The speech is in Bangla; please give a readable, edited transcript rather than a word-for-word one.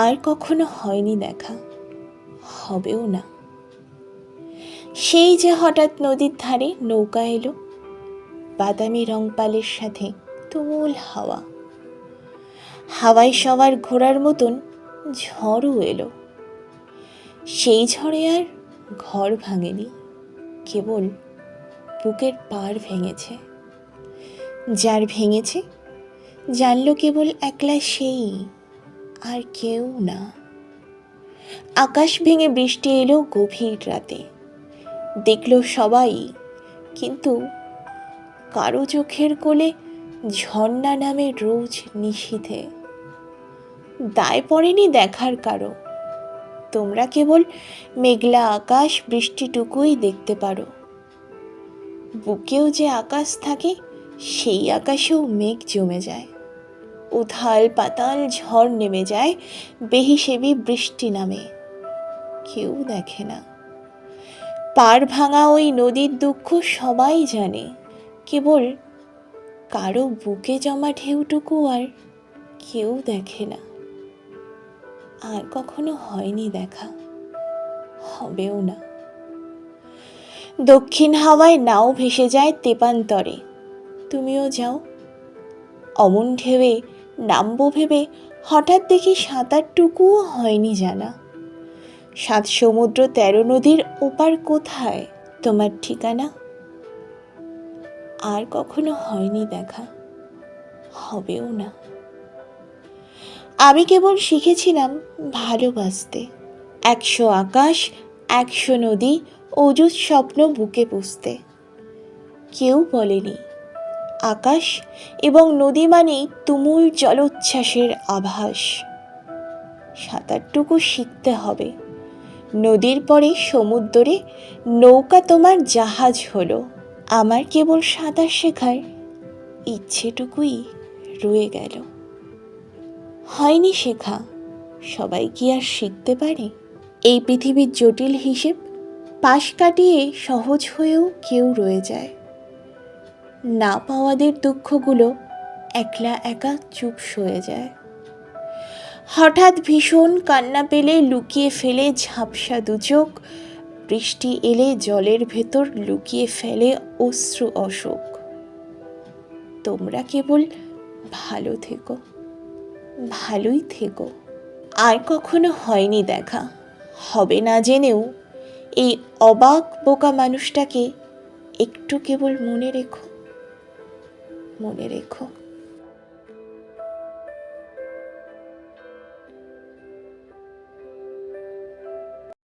আর কখনো হয়নি দেখা, হবেও না। সেই যে হঠাৎ নদীর ধারে নৌকা এলো, বাদামি রংপালের সাথে তুমুল হাওয়া, হাওয়ায় সবার ঘোরার মতন ঝড়ও এলো। সেই ঝড়ে আর ঘর ভাঙেনি, কেবল বুকের পাড় ভেঙেছে। যার ভেঙেছে জানলো কেবল একলা সেই, আর কেউ না। আকাশ ভেঙে বৃষ্টি এলো গভীর রাতে, দেখলো সবাই, কিন্তু কারো চোখের কোলে ঝর্ণা নামে রোজ নিশীথে। দায় পড়েনি দেখার কারো, তোমরা কেবল মেঘলা আকাশ বৃষ্টিটুকুই দেখতে পারো। বুকেও যে আকাশ থাকে, সেই আকাশেও মেঘ জমে যায়, উথাল পাতাল ঝড় নেমে যায়, বেহিসেবি বৃষ্টি নামে, কেউ দেখে না। পাড় ভাঙা ওই নদীর দুঃখ সবাই জানে, কেবল কারো বুকে জমা ঢেউটুকু আর কেউ দেখে না। আর কখনো হয়নি দেখা, হবেও না। দক্ষিণ হাওয়ায় নাও ভেসে যায় তেপান্তরে, তুমিও যাও। অমন ঢেউয়ে নামবো ভেবে হঠাৎ দেখি সাঁতারটুকুও হয়নি জানা। 7 সমুদ্র 13 নদীর ওপার কোথায় তোমার ঠিকানা? আর কখনো হয়নি দেখা, হবেও না। আমি কেবল শিখেছিলাম ভালোবাসতে, 100 আকাশ 100 নদী অযুত স্বপ্ন বুকে পুষতে। কেউ বলেনি আকাশ এবং নদী মানেই তুমুল জলোচ্ছ্বাসের আভাস। সাঁতারটুকু শিখতে হবে, নদীর পরে সমুদ্রে নৌকা তোমার জাহাজ হলো। আমার কেবল সাঁতার শেখার ইচ্ছেটুকুই রয়ে গেল। হয়নি শেখা, সবাই কি আর শিখতে পারে? এই পৃথিবীর জটিল হিসেব পাশ কাটিয়ে সহজ হয়েও কেউ রয়ে যায়। না পাওয়াদের দুঃখগুলো একলা একা চুপ সয়ে যায়। হঠাৎ ভীষণ কান্না পেলে লুকিয়ে ফেলে ঝাপসা দুচোখ, বৃষ্টি এলে জলের ভেতর লুকিয়ে ফেলে অশ্রু অশোক। তোমরা কেবল ভালো থেকো, ভালোই থেকো। আর কখনো হয়নি দেখা, হবে না জেনেও এই অবাক বোকা মানুষটাকে একটু কেবল মনে রেখো, মনে রেখো।